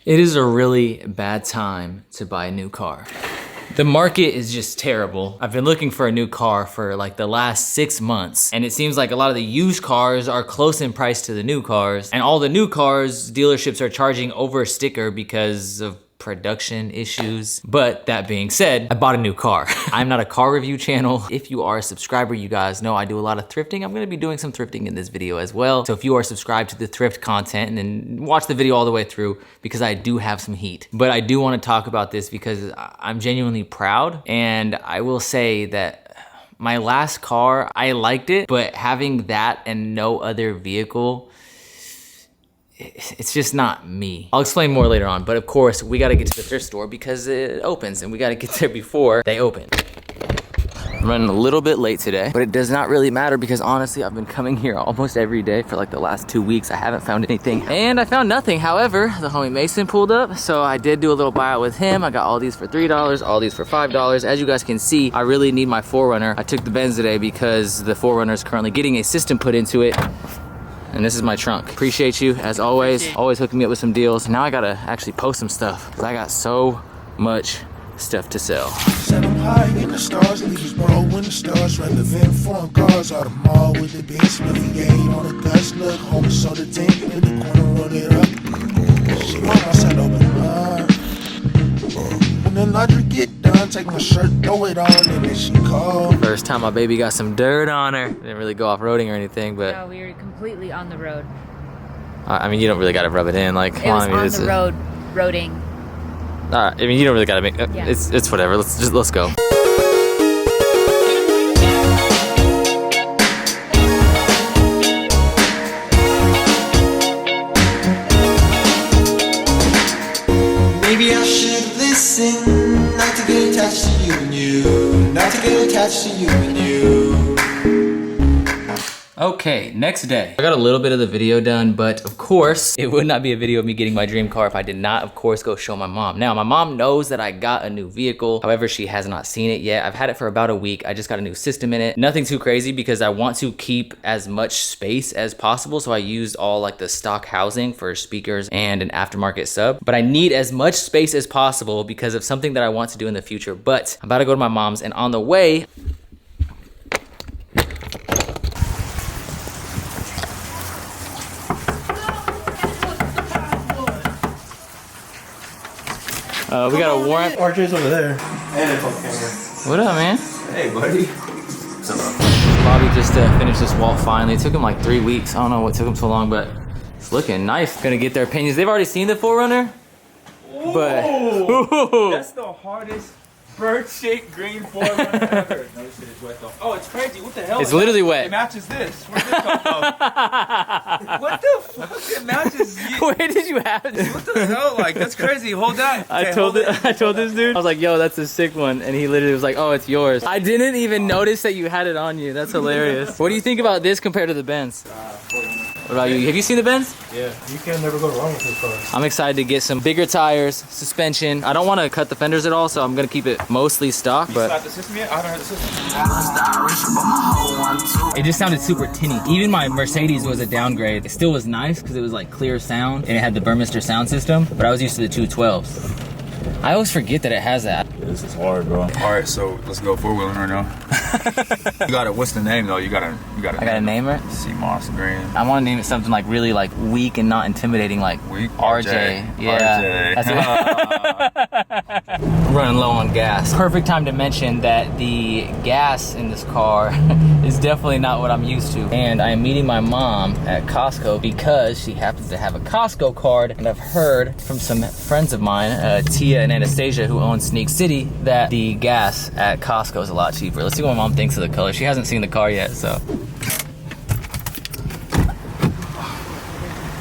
It is a really bad time to buy a new car. The market is just terrible. I've been looking for a new car for like the last 6 months, and it seems like a lot of the used cars are close in price to the new cars, and all the new cars, dealerships are charging over a sticker because of production issues. But that being said, I bought a new car. I'm not a car review channel. If you are a subscriber, you guys know I do a lot of thrifting. I'm gonna be doing some thrifting in this video as well. So if you are subscribed to the thrift content, and then watch the video all the way through, because I do have some heat. But I do wanna talk about this because I'm genuinely proud, and I will say that my last car, I liked it, but having that and no other vehicle, it's just not me. I'll explain more later on, but of course, we gotta get to the thrift store because it opens, and we gotta get there before they open. I'm running a little bit late today, but it does not really matter because honestly, I've been coming here almost every day for like the last 2 weeks. I haven't found anything, and I found nothing. However, the homie Mason pulled up, so I did do a little buyout with him. I got all these for $3, all these for $5. As you guys can see, I really need my 4Runner. I took the Benz today because the 4Runner is currently getting a system put into it. And this is my trunk. Appreciate you, as always. Always hooking me up with some deals. Now I gotta actually post some stuff, because I got so much stuff to sell. Set them high in the stars, leave us bro when the stars relevant. Foreign cars out the mall with the big smithy game on the dust. Look, home so the tank in the corner, run it up. She want my side open bar. When the laundry get done, take my shirt, throw it on, and then she called. First time my baby got some dirt on her. Didn't really go off-roading or anything, but... No, we were completely on the road. I mean, you don't really gotta rub it in, like... It was on the road, roading. I mean, you don't really gotta make... Yeah. It's whatever, let's go. Maybe I should listen, not to get attached to you and you, not to get attached to you and you. Okay, next day. I got a little bit of the video done, but of course, it would not be a video of me getting my dream car if I did not, of course, go show my mom. Now, my mom knows that I got a new vehicle. However, she has not seen it yet. I've had it for about a week. I just got a new system in it. Nothing too crazy because I want to keep as much space as possible. So I used all like the stock housing for speakers and an aftermarket sub. But I need as much space as possible because of something that I want to do in the future. But I'm about to go to my mom's, and on the way, we got a warrant. RJ's over there. And it's on camera. What up, man? Hey, buddy. What's up? Bobby just finished this wall finally. It took him like 3 weeks. I don't know what took him so long, but it's looking nice. Gonna get their opinions. They've already seen the 4Runner, but that's the hardest bird-shaped green 4Runner ever. No, this shit is wet though. Oh, it's crazy. What the hell? it's literally wet. It matches this. Where did this come from? What the fuck? It matches you. Where did you have this? What the hell? Like, that's crazy. Hold that. I told this dude. I was like, yo, that's a sick one. And he literally was like, oh, it's yours. I didn't even notice that you had it on you. That's hilarious. What do you think about this compared to the Benz? What about you? Have you seen the Benz? Yeah, you can never go wrong with this car. I'm excited to get some bigger tires, suspension. I don't want to cut the fenders at all, so I'm gonna keep it mostly stock. You But slapped the system yet? I haven't heard the system. it just sounded super tinny. Even my Mercedes was a downgrade. It still was nice because it was like clear sound and it had the Burmester sound system. But I was used to the 212s. I always forget that it has that. This is hard, bro. All right, so let's go 4-wheeling right now. You gotta. What's the name though? You gotta. I gotta name it. Sea moss green. I want to name it something like really like weak and not intimidating, like Weak? RJ. Yeah. RJ. That's it. I'm running low on gas. Perfect time to mention that the gas in this car is definitely not what I'm used to. And I am meeting my mom at Costco because she happens to have a Costco card. And I've heard from some friends of mine, Tia and Anastasia, who own Sneak City, that the gas at Costco is a lot cheaper. Let's see what my mom thinks of the color. She hasn't seen the car yet, so. So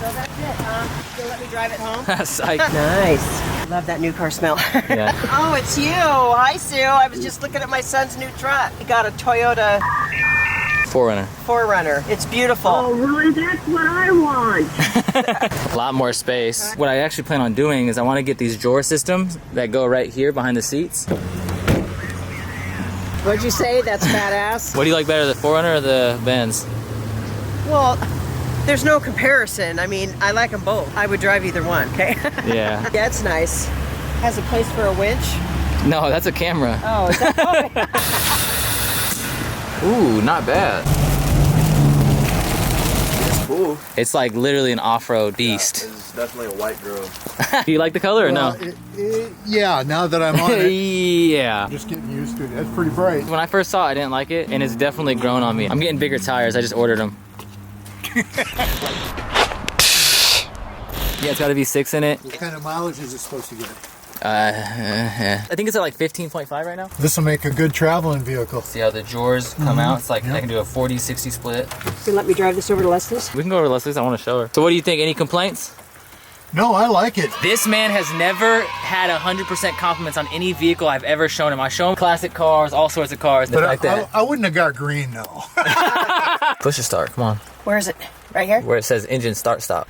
that's it. You'll let me drive it home? Psych. Nice. Love that new car smell. Yeah. Oh, it's you. Hi, Sue. I was just looking at my son's new truck. He got a Toyota 4Runner. 4Runner. It's beautiful. Oh, really? That's what I want. A lot more space. What I actually plan on doing is I want to get these drawer systems that go right here behind the seats. What'd you say? That's badass. What do you like better, the 4Runner or the Benz? Well, There's no comparison. I mean, I like them both. I would drive either one, okay? Yeah. Yeah, it's nice. Has a place for a winch. No, that's a camera. Oh, is that Ooh, not bad. It's cool. It's like literally an off-road beast. It's definitely a white girl. Do you like the color or no? Yeah, now that I'm on it, Yeah. just getting used to it. That's pretty bright. When I first saw it, I didn't like it, and it's definitely grown on me. I'm getting bigger tires. I just ordered them. Yeah, it's got to be 6 in it. What kind of mileage is it supposed to get? I think it's at like 15.5 right now. This will make a good traveling vehicle. See how the drawers come out? It's like I can do a 40-60 split. You let me drive this over to Leslie's? We can go over to Leslie's. I want to show her. So what do you think? Any complaints? No, I like it. This man has never had 100% compliments on any vehicle I've ever shown him. I show him classic cars, all sorts of cars, But like that. I wouldn't have got green, though. Push to start, come on. Where is it? Right here? Where it says engine start stop.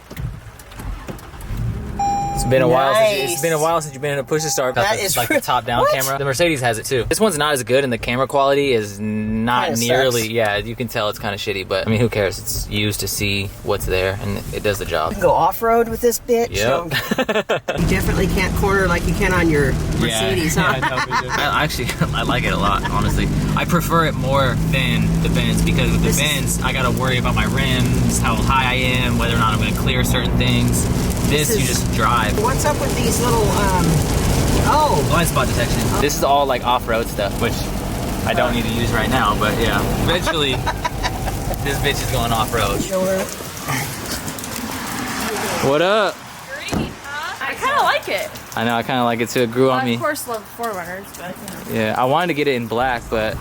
It's been a while since you've been in a push to start. That That's is like the top down camera. The Mercedes has it too. This one's not as good and the camera quality is not Kinda nearly, sucks. yeah, you can tell it's kind of shitty, but I mean, who cares? It's used to see what's there and it does the job. Go off-road with this bitch. Yep. You definitely can't corner like you can on your Mercedes, huh? I like it a lot, honestly. I prefer it more than the Benz because with the Benz, I gotta worry about my rims, how high I am, whether or not I'm gonna clear certain things. This you just drive. What's up with these little, Blind spot detection. This is all like off-road stuff, which I don't need to use right now, but yeah, eventually this bitch is going off-road. What up? Green, huh? I kind of like it. I know, I kind of like it too. It grew on me. Of course, love 4Runners, but you know. Yeah, I wanted to get it in black, but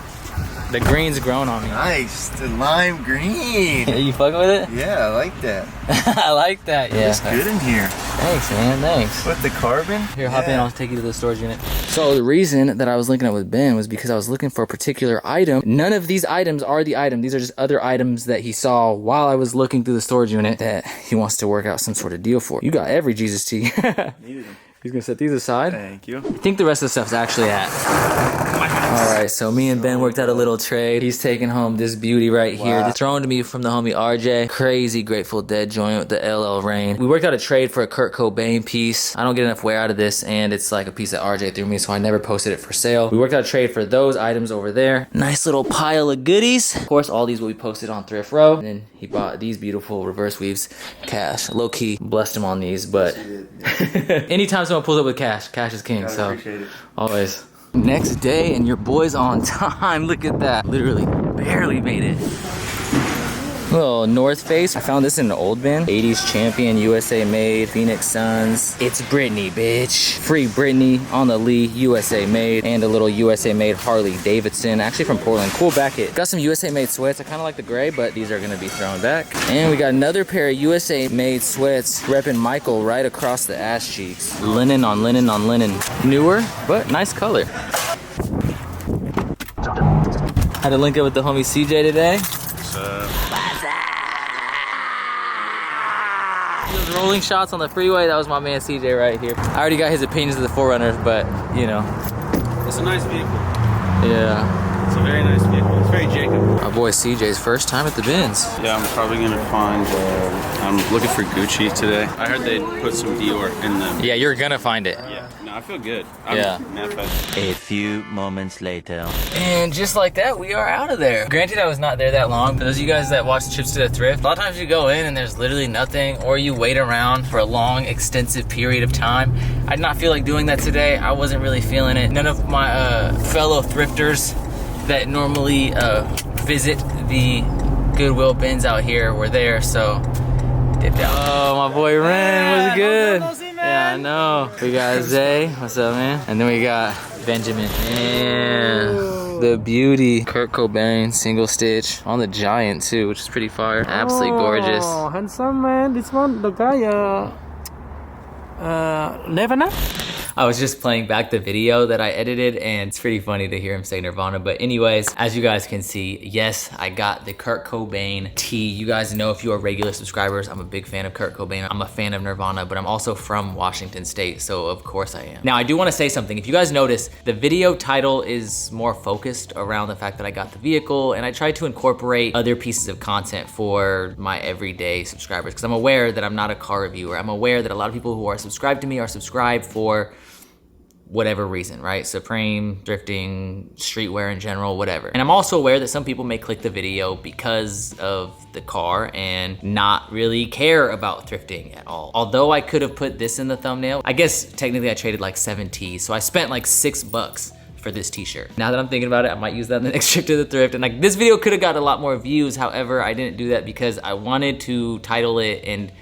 the green's grown on me. Nice, the lime green. Yeah, you fucking with it? Yeah, I like that. I like that. Yeah. It's good in here. Thanks, man. Thanks. With the carbon? Here, hop in. I'll take you to the storage unit. So the reason that I was linking up with Ben was because I was looking for a particular item. None of these items are the item. These are just other items that he saw while I was looking through the storage unit that he wants to work out some sort of deal for. You got every Jesus T. Needed them. He's gonna set these aside. Thank you. I think the rest of the stuff's actually at. All right, so me and Ben worked out a little trade. He's taking home this beauty right here. This thrown to me from the homie RJ. Crazy Grateful Dead joint with the LL Rain. We worked out a trade for a Kurt Cobain piece. I don't get enough wear out of this, and it's like a piece that RJ threw me, so I never posted it for sale. We worked out a trade for those items over there. Nice little pile of goodies. Of course, all these will be posted on Thrift Row. And then he bought these beautiful reverse weaves. Cash, low key, blessed him on these, but anytime someone pulls up with cash, cash is king, so appreciate it. always. Next day and your boy's on time. Look at that. Literally barely made it. Little North Face. I found this in an old bin. 80s champion, USA made, Phoenix Suns. It's Britney, bitch. Free Britney on the Lee, USA made. And a little USA made Harley Davidson. Actually from Portland. Cool backet. Got some USA made sweats. I kind of like the gray, but these are going to be thrown back. And we got another pair of USA made sweats. Repping Michael right across the ass cheeks. Linen on linen on linen. Newer, but nice color. Had to link up with the homie CJ today. Those rolling shots on the freeway, that was my man CJ right here. I already got his opinions of the 4Runners, but you know. It's a nice vehicle. Yeah. It's a very nice vehicle. It's very Jacob. My boy CJ's first time at the bins. Yeah, I'm probably gonna find, I'm looking for Gucci today. I heard they put some Dior in them. Yeah, you're gonna find it. Yeah, no, I feel good. Yeah. A few moments later. And just like that, we are out of there. Granted, I was not there that long. For those of you guys that watch Trips to the Thrift, a lot of times you go in and there's literally nothing, or you wait around for a long, extensive period of time. I did not feel like doing that today. I wasn't really feeling it. None of my fellow thrifters that normally visit the Goodwill bins out here were there, so dipped out. Oh, my boy Ren, what's good? Yeah, I know. We got Zay, what's up, man? And then we got Benjamin. Yeah, the beauty. Kurt Cobain, single stitch on the Giant too, which is pretty fire. Absolutely gorgeous. Oh, handsome man. This one, the guy, Levana? I was just playing back the video that I edited, and it's pretty funny to hear him say Nirvana. But anyways, as you guys can see, yes, I got the Kurt Cobain tee. You guys know, if you are regular subscribers, I'm a big fan of Kurt Cobain. I'm a fan of Nirvana, but I'm also from Washington State, so of course I am. Now, I do want to say something. If you guys notice, the video title is more focused around the fact that I got the vehicle, and I tried to incorporate other pieces of content for my everyday subscribers, because I'm aware that I'm not a car reviewer. I'm aware that a lot of people who are subscribed to me are subscribed for whatever reason, right? Supreme, thrifting, streetwear in general, whatever. And I'm also aware that some people may click the video because of the car and not really care about thrifting at all. Although I could have put this in the thumbnail, I guess technically I traded like 7 tees, so I spent like $6 for this t-shirt. Now that I'm thinking about it, I might use that in the next trip to the thrift. And like, this video could have got a lot more views. However, I didn't do that because I wanted to title it and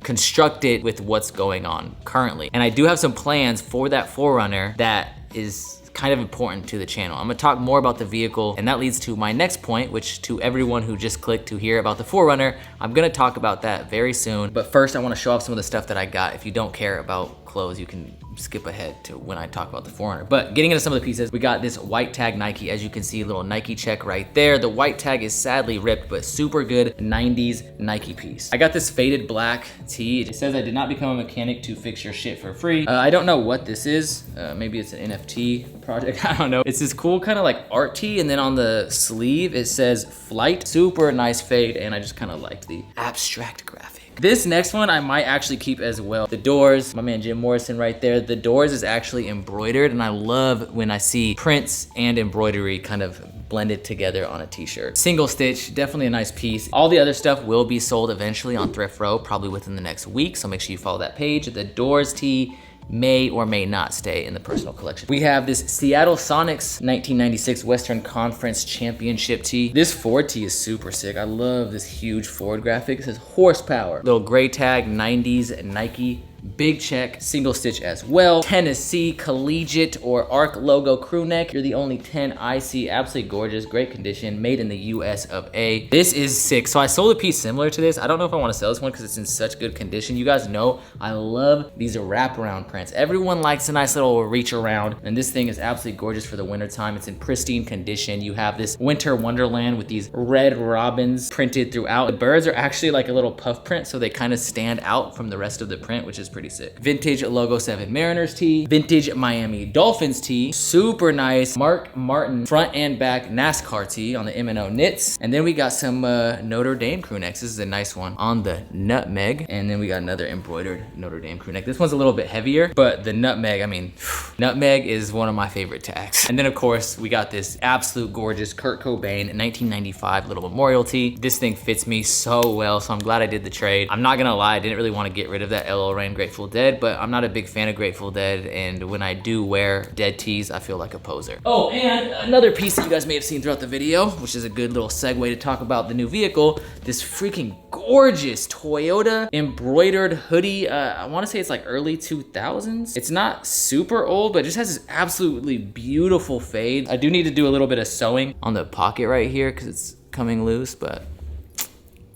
construct it with what's going on currently. And I do have some plans for that 4Runner that is kind of important to the channel. I'm gonna talk more about the vehicle, and that leads to my next point, which to everyone who just clicked to hear about the 4Runner, I'm gonna talk about that very soon. But first, I wanna show off some of the stuff that I got. If you don't care about clothes, you can skip ahead to when I talk about the 4Runner. But getting into some of the pieces, we got this white tag Nike. As you can see, a little Nike check right there. The white tag is sadly ripped, but super good 90s Nike piece. I got this faded black tee. It says I did not become a mechanic to fix your shit for free. I don't know what this is. Maybe it's an NFT project, I don't know. It's this cool kind of like art tee, and then on the sleeve, it says Flight. Super nice fade, and I just kind of liked the abstract graphic. This next one I might actually keep as well. The doors, my man Jim Morrison right there. The doors is actually embroidered, and I love when I see prints and embroidery kind of blended together on a t-shirt. Single stitch, definitely a nice piece. All the other stuff will be sold eventually on Thrift Row, probably within the next week, so make sure you follow that page. The doors tee may or may not stay in the personal collection. We have this Seattle Sonics 1996 Western Conference Championship tee. This Ford tee is super sick. I love this huge Ford graphic. It says horsepower. Little gray tag, 90s Nike. Big check, single stitch as well. Tennessee Collegiate or ARC logo crew neck. You're the only 10 I see. Absolutely gorgeous, great condition, made in the US of A. This is sick. So I sold a piece similar to this. I don't know if I want to sell this one because it's in such good condition. You guys know I love these wraparound prints. Everyone likes a nice little reach around, and this thing is absolutely gorgeous for the winter time. It's in pristine condition. You have this winter wonderland with these red robins printed throughout. The birds are actually like a little puff print, so they kind of stand out from the rest of the print, which is pretty sick. Vintage Logo 7 Mariners tee, vintage Miami Dolphins tee, super nice Mark Martin front and back NASCAR tee on the M&O knits. And then we got some Notre Dame crew necks. This is a nice one on the nutmeg. And then we got another embroidered Notre Dame crew neck. This one's a little bit heavier, but the nutmeg, I mean, nutmeg is one of my favorite tags. And then of course, we got this absolute gorgeous Kurt Cobain 1995 little memorial tee. This thing fits me so well, so I'm glad I did the trade. I'm not gonna lie, I didn't really want to get rid of that LL Rain Grateful Dead, but I'm not a big fan of Grateful Dead, and when I do wear Dead tees, I feel like a poser. Oh, and another piece that you guys may have seen throughout the video, which is a good little segue to talk about the new vehicle, this freaking gorgeous Toyota embroidered hoodie. I wanna say it's like early 2000s. It's not super old, but it just has this absolutely beautiful fade. I do need to do a little bit of sewing on the pocket right here because it's coming loose, but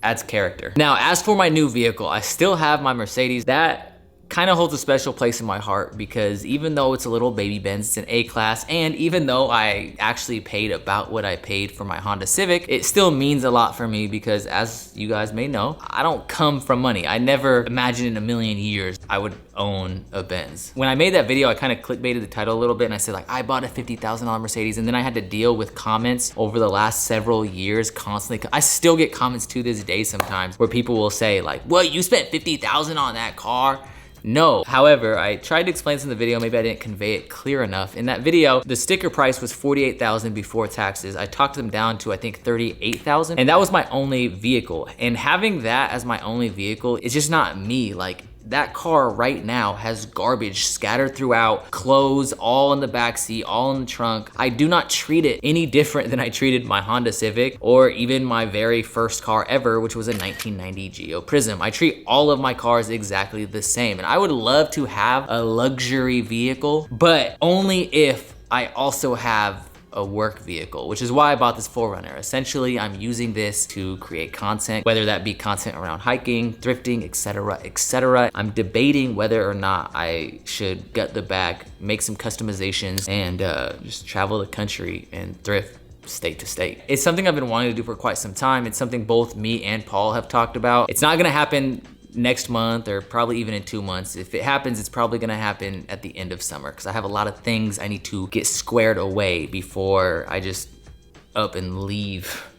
adds character. Now, as for my new vehicle, I still have my Mercedes. That kind of holds a special place in my heart because even though it's a little baby Benz, it's an A-Class, and even though I actually paid about what I paid for my Honda Civic, it still means a lot for me because, as you guys may know, I don't come from money. I never imagined in a million years I would own a Benz. When I made that video, I kind of clickbaited the title a little bit and I said like, I bought a $50,000 Mercedes, and then I had to deal with comments over the last several years constantly. I still get comments to this day sometimes where people will say like, what, you spent $50,000 on that car? No. However, I tried to explain this in the video, maybe I didn't convey it clear enough. In that video, the sticker price was $48,000 before taxes. I talked them down to I think $38,000, and that was my only vehicle. And having that as my only vehicle is just not me. Like, that car right now has garbage scattered throughout, clothes all in the backseat, all in the trunk. I do not treat it any different than I treated my Honda Civic or even my very first car ever, which was a 1990 Geo Prism. I treat all of my cars exactly the same. And I would love to have a luxury vehicle, but only if I also have a work vehicle, which is why I bought this 4Runner. Essentially, I'm using this to create content, whether that be content around hiking, thrifting, etc., etc. I'm debating whether or not I should gut the bag, make some customizations, and just travel the country and thrift state to state. It's something I've been wanting to do for quite some time. It's something both me and Paul have talked about. It's not gonna happen next month or probably even in 2 months. If it happens, it's probably gonna happen at the end of summer because I have a lot of things I need to get squared away before I just up and leave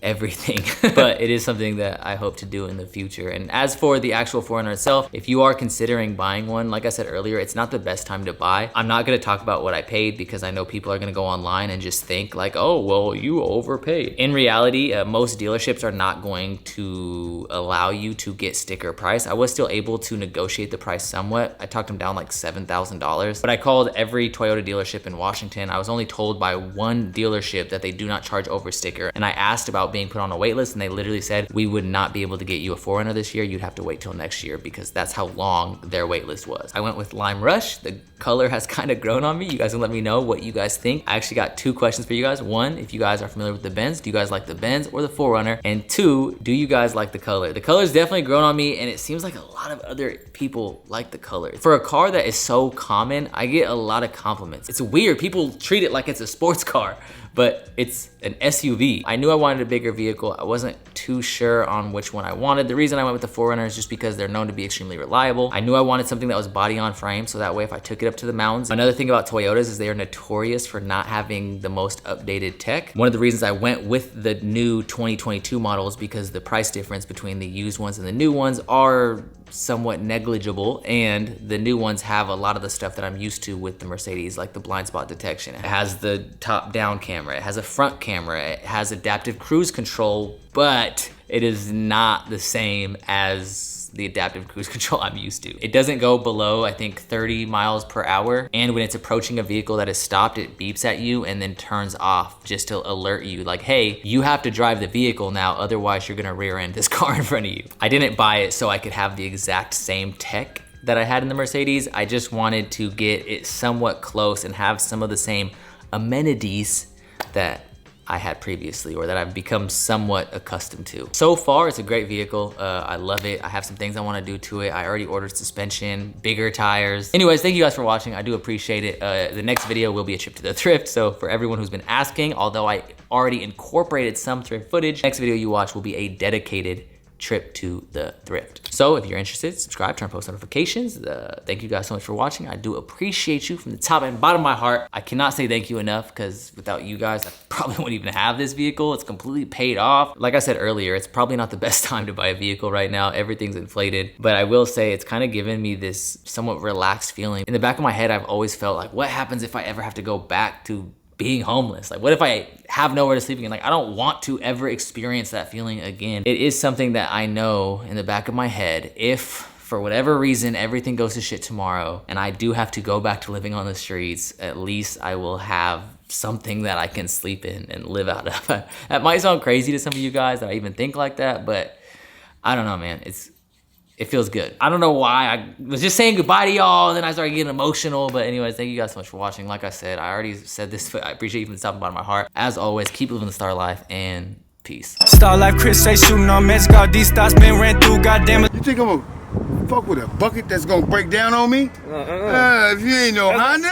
everything. But it is something that I hope to do in the future. And as for the actual 4Runner itself, if you are considering buying one, like I said earlier, it's not the best time to buy. I'm not gonna talk about what I paid because I know people are gonna go online and just think like, oh, well, you overpaid. In reality, most dealerships are not going to allow you to get sticker price. I was still able to negotiate the price somewhat. I talked them down like $7,000, but I called every Toyota dealership in Washington. I was only told by one dealership that they do not charge over sticker. And I asked about being put on a wait list and they literally said, we would not be able to get you a 4Runner this year. You'd have to wait till next year because that's how long their wait list was. I went with Lime Rush. The color has kind of grown on me. You guys can let me know what you guys think. I actually got 2 questions for you guys. 1, if you guys are familiar with the Benz, do you guys like the Benz or the 4Runner? And 2, do you guys like the color? The color's definitely grown on me and it seems like a lot of other people like the color. For a car that is so common, I get a lot of compliments. It's weird. People treat it like it's a sports car, but it's an SUV. I knew I wanted a bigger vehicle. I wasn't too sure on which one I wanted. The reason I went with the 4Runner is just because they're known to be extremely reliable. I knew I wanted something that was body on frame, so that way if I took it up to the mountains. Another thing about Toyotas is they are notorious for not having the most updated tech. One of the reasons I went with the new 2022 models because the price difference between the used ones and the new ones are somewhat negligible, and the new ones have a lot of the stuff that I'm used to with the Mercedes, like the blind spot detection. It has the top down camera, it has a front camera, it has adaptive cruise control, but it is not the same as the adaptive cruise control I'm used to. It doesn't go below, I think, 30 miles per hour. And when it's approaching a vehicle that is stopped, it beeps at you and then turns off just to alert you like, hey, you have to drive the vehicle now, otherwise you're gonna rear end this car in front of you. I didn't buy it so I could have the exact same tech that I had in the Mercedes. I just wanted to get it somewhat close and have some of the same amenities that I had previously or that I've become somewhat accustomed to. So far, it's a great vehicle. I love it. I have some things I wanna do to it. I already ordered suspension, bigger tires. Anyways, thank you guys for watching. I do appreciate it. The next video will be a trip to the thrift. So for everyone who's been asking, although I already incorporated some thrift footage, next video you watch will be a dedicated trip to the thrift. So if you're interested, subscribe, turn on post notifications. Thank you guys so much for watching. I do appreciate you from the top and bottom of my heart. I cannot say thank you enough because without you guys, I probably wouldn't even have this vehicle. It's completely paid off. Like I said earlier, it's probably not the best time to buy a vehicle right now. Everything's inflated, but I will say it's kind of given me this somewhat relaxed feeling. In the back of my head, I've always felt like, what happens if I ever have to go back to being homeless? Like, what if I have nowhere to sleep again? Like, I don't want to ever experience that feeling again. It is something that I know in the back of my head, if for whatever reason everything goes to shit tomorrow and I do have to go back to living on the streets, at least I will have something that I can sleep in and live out of. That might sound crazy to some of you guys that I even think like that, but I don't know, man. It feels good. I don't know why. I was just saying goodbye to y'all and then I started getting emotional. But anyways, thank you guys so much for watching. Like I said, I already said this, but I appreciate you from the top and bottom of my heart. As always, keep living the star life and peace. Star life, Chris say shooting on Mets. Got these thoughts been ran through, goddamn it. You think I'm gonna fuck with a bucket that's gonna break down on me? If you ain't no Honda?